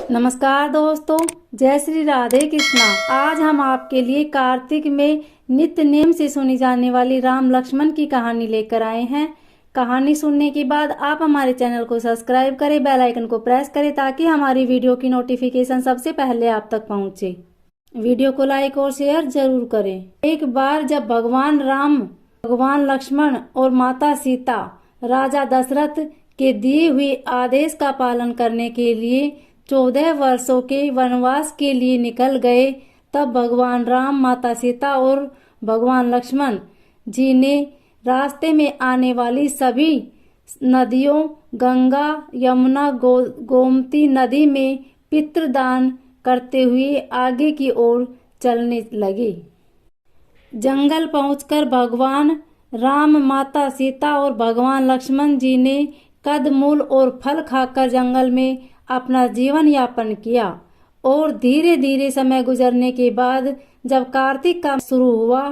नमस्कार दोस्तों, जय श्री राधे कृष्णा। आज हम आपके लिए कार्तिक में नित्य नेम से सुनी जाने वाली राम लक्ष्मण की कहानी लेकर आए हैं। कहानी सुनने के बाद आप हमारे चैनल को सब्सक्राइब करें, बेल आइकन को प्रेस करें ताकि हमारी वीडियो की नोटिफिकेशन सबसे पहले आप तक पहुंचे। वीडियो को लाइक और शेयर जरूर करें। एक बार जब भगवान राम, भगवान लक्ष्मण और माता सीता राजा दशरथ के दिए हुए आदेश का पालन करने के लिए 14 वर्षों के वनवास के लिए निकल गए, तब भगवान राम, माता सीता और भगवान लक्ष्मण जी ने रास्ते में आने वाली सभी नदियों गंगा, यमुना, गोमती नदी में पितृदान करते हुए आगे की ओर चलने लगे। जंगल पहुंचकर भगवान राम, माता सीता और भगवान लक्ष्मण जी ने कंदमूल और फल खाकर जंगल में अपना जीवन यापन किया और धीरे धीरे समय गुजरने के बाद जब कार्तिक का शुरू हुआ,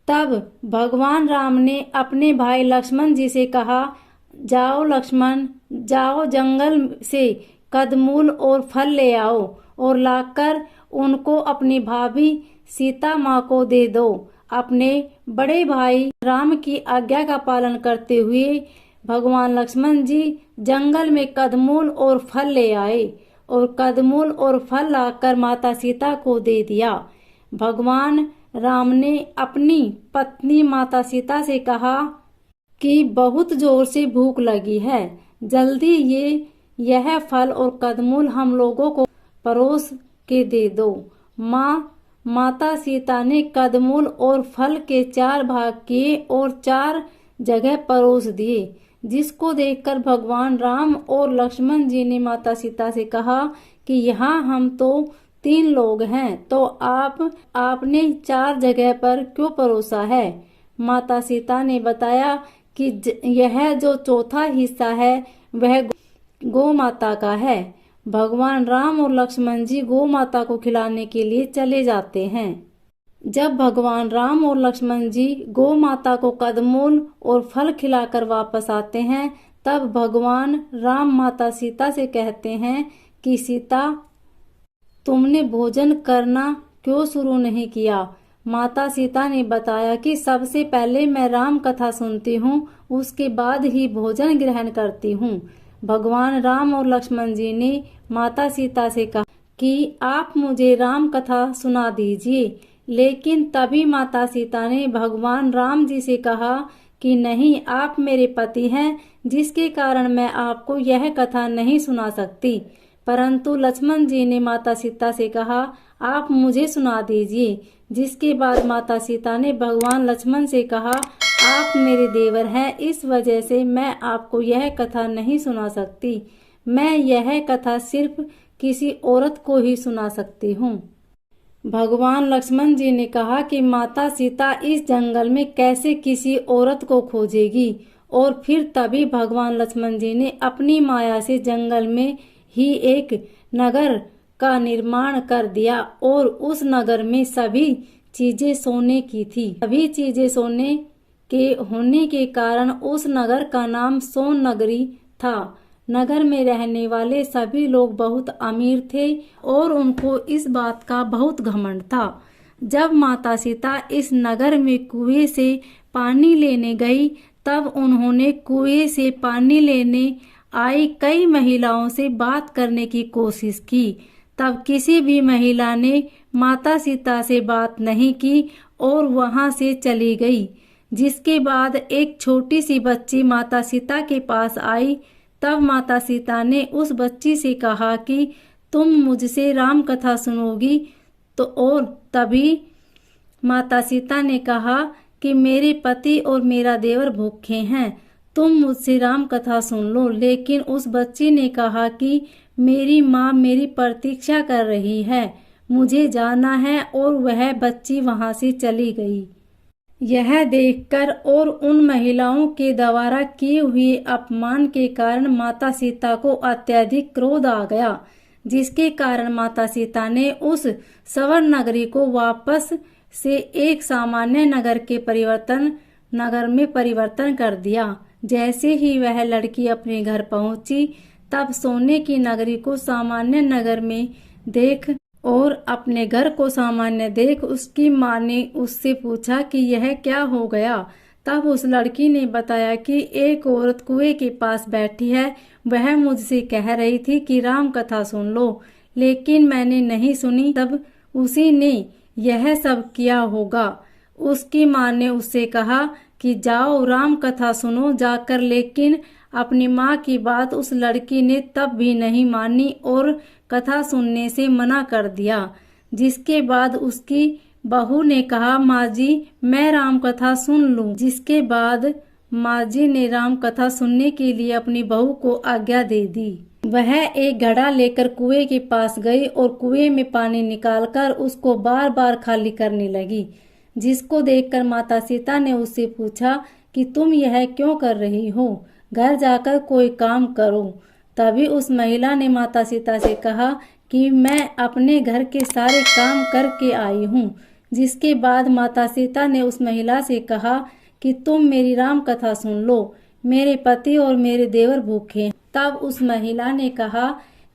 तब भगवान राम ने अपने भाई लक्ष्मण जी से कहा, जाओ लक्ष्मण, जाओ जंगल से कंदमूल और फल ले आओ और लाकर उनको अपनी भाभी सीता माँ को दे दो। अपने बड़े भाई राम की आज्ञा का पालन करते हुए भगवान लक्ष्मण जी जंगल में कंदमूल और फल ले आए और कंदमूल और फल लाकर माता सीता को दे दिया। भगवान राम ने अपनी पत्नी माता सीता से कहा कि बहुत जोर से भूख लगी है, जल्दी यह फल और कंदमूल हम लोगों को परोस के दे दो। माता सीता ने कंदमूल और फल के 4 भाग किए और 4 जगह परोस दिए, जिसको देखकर भगवान राम और लक्ष्मण जी ने माता सीता से कहा कि यहाँ हम तो 3 लोग हैं, तो आपने 4 जगह पर क्यों परोसा है। माता सीता ने बताया कि यह जो चौथा हिस्सा है वह गौ माता का है। भगवान राम और लक्ष्मण जी गौ माता को खिलाने के लिए चले जाते हैं। जब भगवान राम और लक्ष्मण जी गौ माता को कंदमूल और फल खिलाकर वापस आते हैं, तब भगवान राम माता सीता से कहते हैं कि सीता, तुमने भोजन करना क्यों शुरू नहीं किया। माता सीता ने बताया कि सबसे पहले मैं राम कथा सुनती हूँ, उसके बाद ही भोजन ग्रहण करती हूँ। भगवान राम और लक्ष्मण जी ने माता सीता से कहा कि आप मुझे राम कथा सुना दीजिए, लेकिन तभी माता सीता ने भगवान राम जी से कहा कि नहीं, आप मेरे पति हैं, जिसके कारण मैं आपको यह कथा नहीं सुना सकती। परंतु लक्ष्मण जी ने माता सीता से कहा, आप मुझे सुना दीजिए। जिसके बाद माता सीता ने भगवान लक्ष्मण से कहा, आप मेरे देवर हैं, इस वजह से मैं आपको यह कथा नहीं सुना सकती। मैं यह कथा सिर्फ किसी औरत को ही सुना सकती हूँ। भगवान लक्ष्मण जी ने कहा कि माता सीता इस जंगल में कैसे किसी औरत को खोजेगी, और फिर तभी भगवान लक्ष्मण जी ने अपनी माया से जंगल में ही एक नगर का निर्माण कर दिया और उस नगर में सभी चीजें सोने की थी। सभी चीजें सोने के होने के कारण उस नगर का नाम सोन नगरी था। नगर में रहने वाले सभी लोग बहुत अमीर थे और उनको इस बात का बहुत घमंड था। जब माता सीता इस नगर में कुएं से पानी लेने गई, तब उन्होंने कुएं से पानी लेने आई कई महिलाओं से बात करने की कोशिश की, तब किसी भी महिला ने माता सीता से बात नहीं की और वहां से चली गई। जिसके बाद एक छोटी सी बच्ची माता सीता के पास आई, तब माता सीता ने उस बच्ची से कहा कि तुम मुझसे राम कथा सुनोगी। तो और तभी माता सीता ने कहा कि मेरे पति और मेरा देवर भूखे हैं, तुम मुझसे राम कथा सुन लो। लेकिन उस बच्ची ने कहा कि मेरी माँ मेरी प्रतीक्षा कर रही है, मुझे जाना है, और वह बच्ची वहां से चली गई। यह देखकर और उन महिलाओं के द्वारा किए हुए अपमान के कारण माता सीता को अत्यधिक क्रोध आ गया, जिसके कारण माता सीता ने उस स्वर्ण नगरी को वापस से एक सामान्य नगर में परिवर्तन कर दिया। जैसे ही वह लड़की अपने घर पहुंची, तब सोने की नगरी को सामान्य नगर में देख और अपने घर को सामान्य देख उसकी माँ ने उससे पूछा कि यह क्या हो गया। तब उस लड़की ने बताया कि एक औरत कुएं के पास बैठी है, वह मुझसे कह रही थी कि राम कथा सुन लो, लेकिन मैंने नहीं सुनी, तब उसी ने यह सब किया होगा। उसकी माँ ने उससे कहा कि जाओ राम कथा सुनो जाकर, लेकिन अपनी माँ की बात उस लड़की ने तब भी नहीं मानी और कथा सुनने से मना कर दिया। जिसके बाद उसकी बहू ने कहा, माँ जी मैं राम कथा सुन लूं। जिसके बाद माँ जी ने राम कथा सुनने के लिए अपनी बहू को आज्ञा दे दी। वह एक घड़ा लेकर कुएं के पास गई और कुएं में पानी निकालकर उसको बार बार खाली करने लगी। जिसको देखकर माता सीता ने उससे पूछा कि तुम यह क्यों कर रही हो, घर जाकर कोई काम करो। तभी उस महिला ने माता सीता से कहा कि मैं अपने घर के सारे काम करके आई हूँ। जिसके बाद माता सीता ने उस महिला से कहा कि तुम मेरी राम कथा सुन लो, मेरे पति और मेरे देवर भूखे हैं। तब उस महिला ने कहा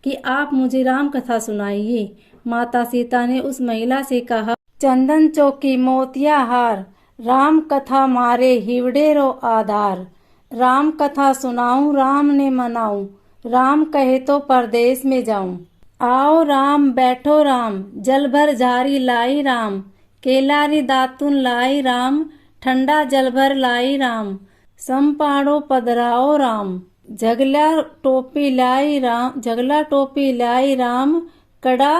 कि आप मुझे राम कथा सुनाइए। माता सीता ने उस महिला से कहा, चंदन चौकी मोतिया हार, राम कथा मारे हिवड़े रो आधार। राम कथा सुनाऊं राम ने मनाऊं, राम कहे तो परदेश में जाऊं। आओ राम बैठो राम, जल भर झारी लाई राम, केलारी दातुन लाई राम, ठंडा जल भर लाई राम। संपाड़ो पधराओ राम, झगला टोपी लाई राम, झगला टोपी लाई राम, कड़ा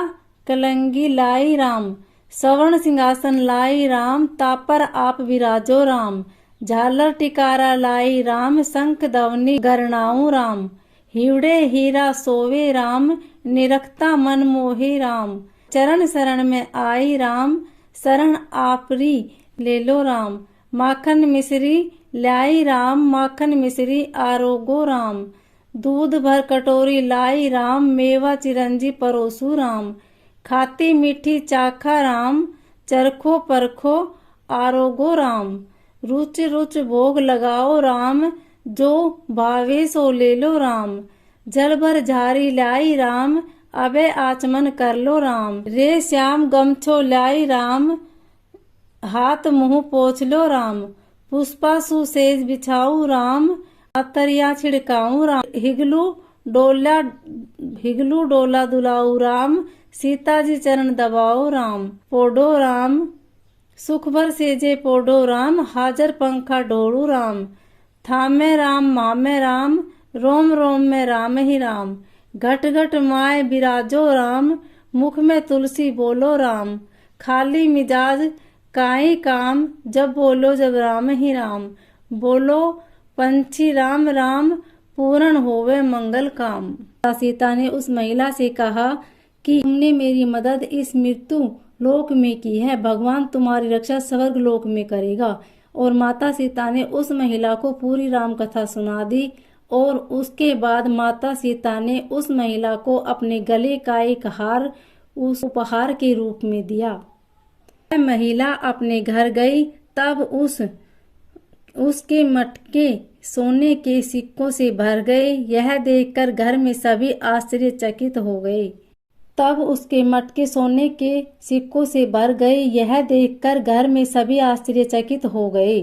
कलंगी लाई राम। सवर्ण सिंहासन लाई राम, तापर आप विराजो राम। झालर टिकारा लाई राम, शंख दवनी गरणाऊ राम। हिवड़े हीरा सोवे राम, निरखता मन मोहे राम। चरण शरण में आई राम, शरण आपरी ले लो राम। माखन मिश्री लाई राम, माखन मिश्री आरोगो राम। दूध भर कटोरी लाई राम, मेवा चिरंजी परोसू राम। खाती मीठी चाखा राम, चरखो परखो आरोगो राम। रुच रुच भोग लगाओ राम, जो भावे सो ले लो राम। जल भर झारी लाई राम, अबे आचमन कर लो राम। रे श्याम गमछो लाई राम, हाथ मुंह पोछ लो राम। पुष्पा सुसेज बिछाऊ राम, अतरिया छिड़काऊ राम। हिगलू डोला दुलाऊ राम, सीता जी चरण दबाओ राम। पोडो राम सुख भर सेजे पोडो राम, हाजर पंखा डोड़ू राम। थामे राम मामे राम, रोम रोम में राम ही राम। घट घट माए बिराजो राम, मुख में तुलसी बोलो राम। खाली मिजाज काई काम, जब बोलो जब राम ही राम। बोलो पंछी राम राम, पूर्ण होवे मंगल काम। सीता ने उस महिला से कहा कि तुमने मेरी मदद इस मृत्यु लोक में की है, भगवान तुम्हारी रक्षा स्वर्ग लोक में करेगा। और माता सीता ने उस महिला को पूरी राम कथा सुना दी और उसके बाद माता सीता ने उस महिला को अपने गले का एक हार उस उपहार के रूप में दिया। वह महिला अपने घर गई, तब उसके मटके सोने के सिक्कों से भर गए। यह देखकर घर में सभी आश्चर्यचकित हो गए। तब उसके मटके सोने के सिक्कों से भर गए। यह देखकर घर में सभी आश्चर्यचकित हो गए।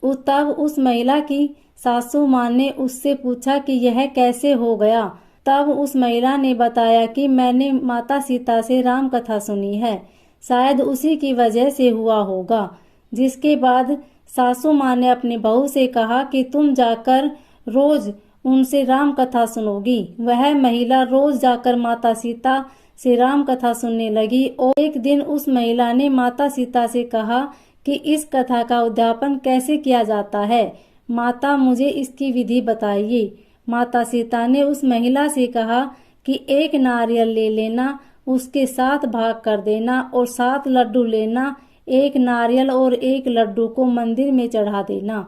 तब उस महिला की सासू माँ ने उससे पूछा कि यह कैसे हो गया। तब उस महिला ने बताया कि मैंने माता सीता से राम कथा सुनी है, शायद उसी की वजह से हुआ होगा। जिसके बाद सासू माँ ने अपनी बहू से कहा कि तुम जाकर रोज उनसे राम कथा सुनोगी। वह महिला रोज जाकर माता सीता से राम कथा सुनने लगी। और एक दिन उस महिला ने माता सीता से कहा कि इस कथा का उद्यापन कैसे किया जाता है, माता मुझे इसकी विधि बताइए। माता सीता ने उस महिला से कहा कि एक नारियल ले लेना, उसके 7 भाग कर देना और 7 लड्डू लेना। एक नारियल और एक लड्डू को मंदिर में चढ़ा देना।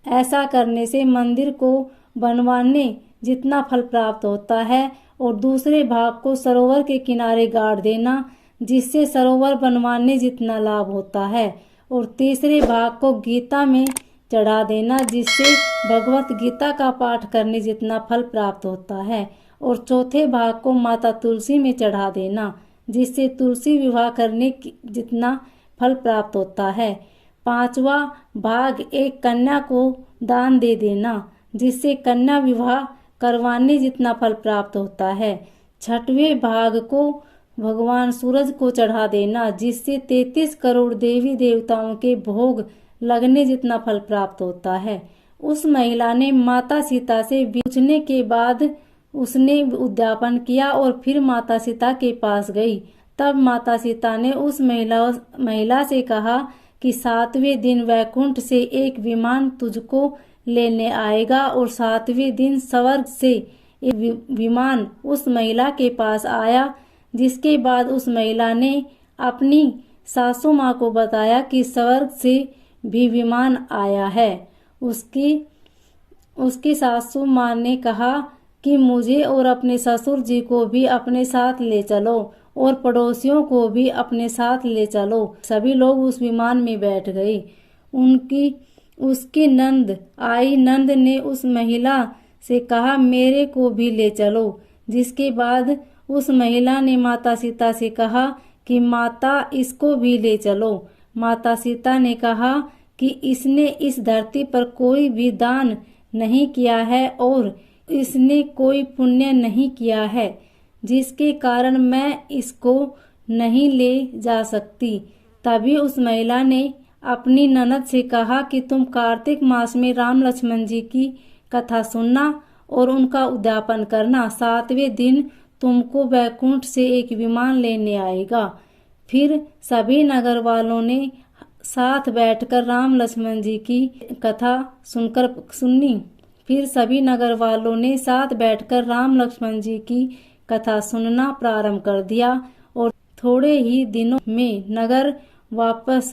ऐसा करने से मंदिर को बनवाने जितना फल प्राप्त होता है, और दूसरे भाग को सरोवर के किनारे गाड़ देना, जिससे सरोवर बनवाने जितना लाभ होता है। और तीसरे भाग को गीता में चढ़ा देना, जिससे भगवत गीता का पाठ करने जितना फल प्राप्त होता है। और चौथे भाग को माता तुलसी में चढ़ा देना, जिससे तुलसी विवाह करने जितना फल प्राप्त होता है। पांचवा भाग एक कन्या को दान दे देना, जिससे कन्या विवाह करवाने जितना फल प्राप्त होता है। छठवें भाग को भगवान सूरज को चढ़ा देना, जिससे 33 करोड़ देवी देवताओं के भोग लगने जितना फल प्राप्त होता है। उस महिला ने माता सीता से पूछने के बाद उसने उद्यापन किया और फिर माता सीता के पास गई। तब माता सीता ने उस महिला से कहा कि 7वें दिन वैकुंठ से एक विमान तुझको लेने आएगा। और 7वें दिन स्वर्ग से एक विमान उस महिला के पास आया, जिसके बाद उस महिला ने अपनी सासू माँ को बताया कि स्वर्ग से भी विमान आया है। उसकी सासू माँ ने कहा कि मुझे और अपने ससुर जी को भी अपने साथ ले चलो और पड़ोसियों को भी अपने साथ ले चलो। सभी लोग उस विमान में बैठ गए। उसकी नंद आई। नंद ने उस महिला से कहा मेरे को भी ले चलो, जिसके बाद उस महिला ने माता सीता से कहा कि माता इसको भी ले चलो। माता सीता ने कहा कि इसने इस धरती पर कोई भी दान नहीं किया है और इसने कोई पुण्य नहीं किया है, जिसके कारण मैं इसको नहीं ले जा सकती। तभी उस महिला ने अपनी ननद से कहा कि तुम कार्तिक मास में राम लक्ष्मण जी की कथा सुनना और उनका उद्यापन करना। 7वें दिन तुमको वैकुंठ से एक विमान लेने आएगा। फिर सभी नगर वालों ने साथ बैठकर राम लक्ष्मण जी की कथा सुनी। फिर सभी नगर वालों ने साथ बैठकर राम लक्ष्मण जी की कथा सुनना प्रारंभ कर दिया और थोड़े ही दिनों में नगर वापस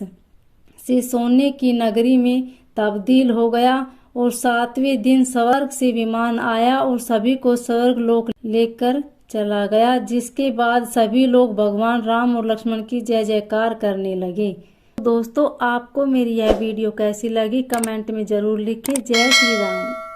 से सोने की नगरी में तब्दील हो गया। और 7वें दिन स्वर्ग से विमान आया और सभी को स्वर्ग लोक लेकर चला गया, जिसके बाद सभी लोग भगवान राम और लक्ष्मण की जय जयकार करने लगे। दोस्तों, आपको मेरी यह वीडियो कैसी लगी कमेंट में जरूर लिखिए। जय श्री राम।